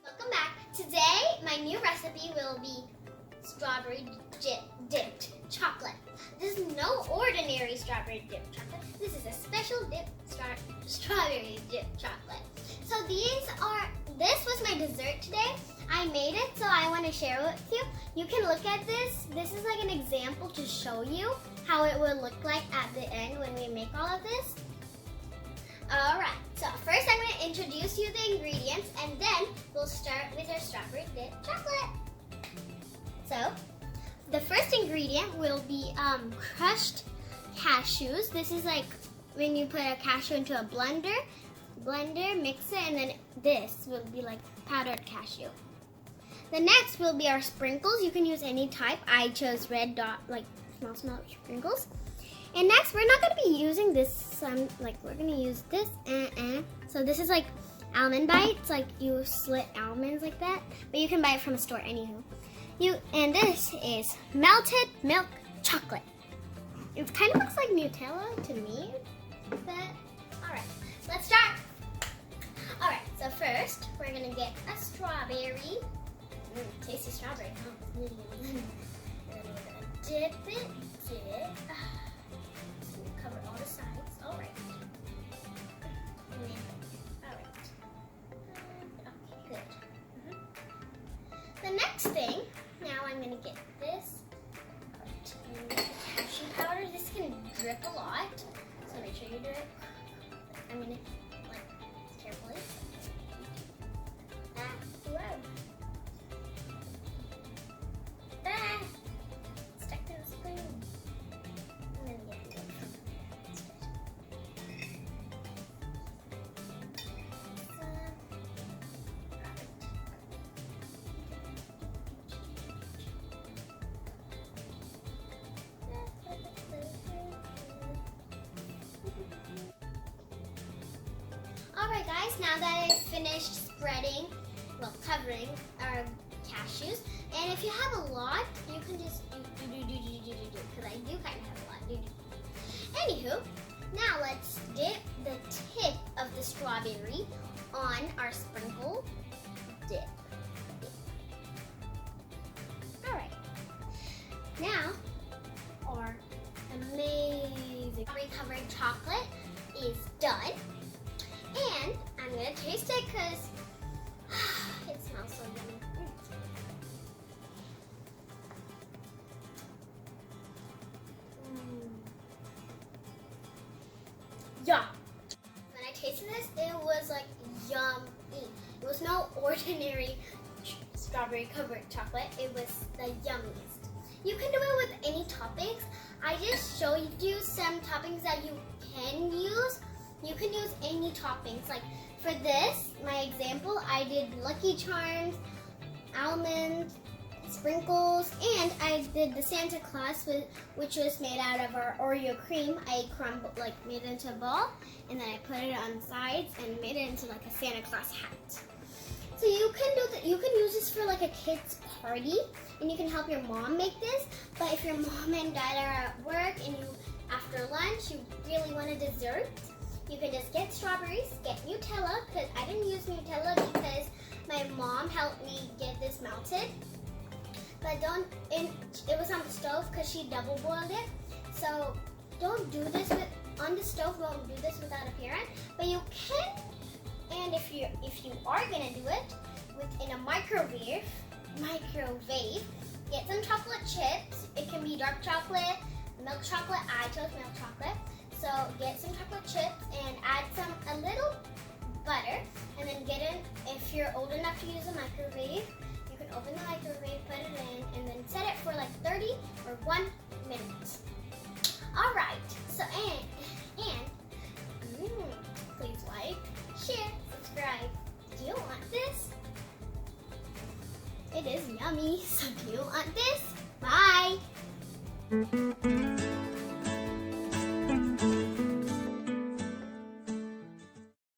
Welcome back. Today, my new recipe will be strawberry dipped chocolate. This is no ordinary strawberry dipped chocolate. This is a special strawberry dipped chocolate. So this was my dessert today. I made it, so I want to share it with you. You can look at this. This is like an example to show you how it will look like at the end when we make all of this. Alright, so first I'm going to introduce you the ingredients, and then we'll start with our strawberry dipped chocolate. So, the first ingredient will be crushed cashews. This is like when you put a cashew into a blender, mix it, and then this will be like powdered cashew. The next will be our sprinkles. You can use any type. I chose red dot, like small sprinkles. And next, we're not going to be using this, we're going to use this. So this is like almond bites, like you slit almonds like that. But you can buy it from a store, anywho. And this is melted milk chocolate. It kind of looks like Nutella to me. Alright, let's start. Alright, so first, we're going to get a strawberry. Tasty strawberry. Oh, it's really yummy. And then we're going to dip it. Cover all the sides. All right. All right. Okay, good. The next thing, now I'm going to get this. And the cashew powder. This can drip a lot, so make sure you do it. I'm going to carefully. Whoa. Stuck to the spoon. Alright guys, now that I've finished covering our cashews, and if you have a lot, you can just do, because I do kind of have a lot, Anywho, now let's dip the tip of the strawberry on our sprinkle dip. Alright, now our amazing recovered chocolate is done. And I'm going to taste it because it smells so yummy. Yeah. When I tasted this, it was like yummy. It was no ordinary strawberry covered chocolate. It was the yummiest. You can do it with any toppings. I just showed you some toppings that you can use. You can use any toppings. Like for this, my example, I did Lucky Charms, almonds, sprinkles, and I did the Santa Claus, which was made out of our Oreo cream. I made it into a ball, and then I put it on the sides and made it into like a Santa Claus hat. So you can do that. You can use this for like a kid's party, and you can help your mom make this. But if your mom and dad are at work and after lunch you really want a dessert, you can just get strawberries, get Nutella, because I didn't use Nutella because my mom helped me get this melted. But it was on the stove because she double boiled it. So don't do this on the stove, don't do this without a parent. But you can, and if you are gonna do it within a microwave, get some chocolate chips. It can be dark chocolate, milk chocolate. I chose milk chocolate. So get some chocolate chips and add a little butter, and then if you're old enough to use a microwave, you can open the microwave, put it in, and then set it for like 30 or 1 minute. All right, so please like, share, subscribe. Do you want this? It is yummy, so do you want this? Bye!